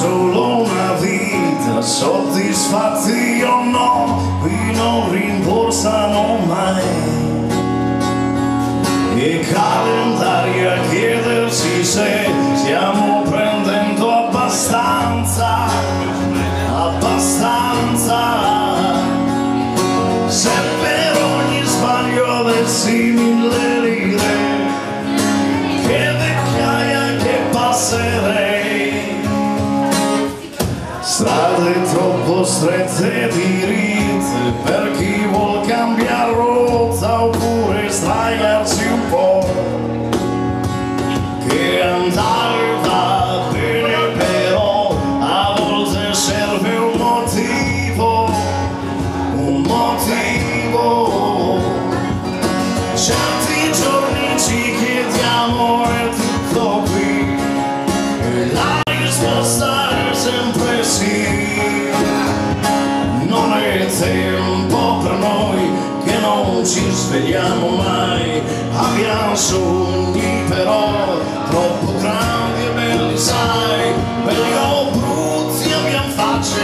solo una vita, soddisfatti o no, qui non rimborsano mai. E calendari a chiedersi se stiamo prendendo abbastanza, se per ogni sbaglio avessi 1000 lire, che vecchiaia che passerei. Strade troppo strette e diritte per chi vuol cambiare rotta oppure sdraiarsi un po', che andare va bene però a volte serve un motivo, certi giorni ci chiediamo è tutto qui e la risposta è sempre sì. Non è tempo per noi che non ci svegliamo mai, abbiamo sogni però troppo grandi e belli, sai, belli o brutti, abbiamo facce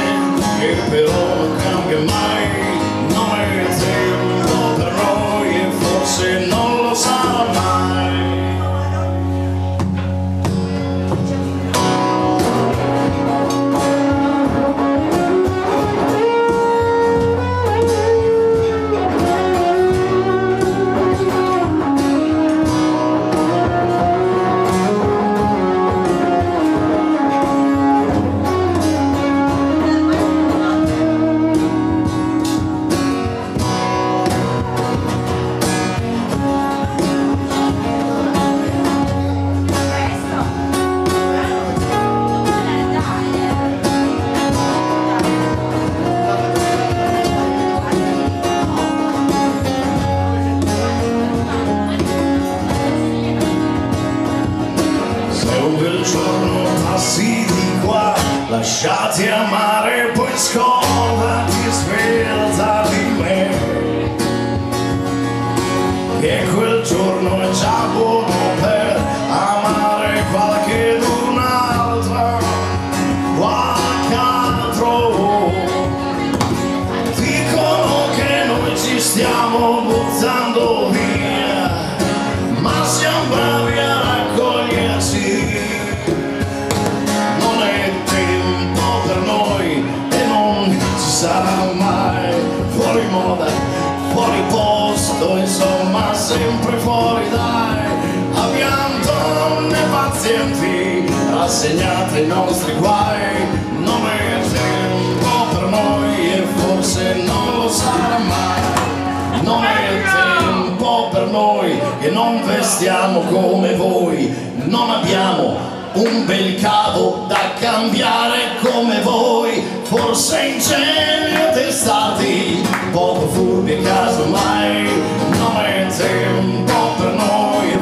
che però non cambia mai. Non è tempo per noi e forse non lo sarà mai. Passi di qua, lasciati amare, poi scordati e svelta di me, che quel giorno è già buono per amare qualcun'altra, qualche altro. Dicono che noi ci stiamo buttando via, ma siamo bravi a raccoglierci. Sarà mai fuori moda, fuori posto, insomma sempre fuori, dai. Abbiamo donne pazienti, rassegnate ai nostri guai. Non è tempo per noi e forse non lo sarà mai. Non è tempo per noi che non vestiamo come voi, non abbiamo un bel cavo da cambiare come voi, forse ingenui e testati, poco furbi e casomai. Non è tempo per noi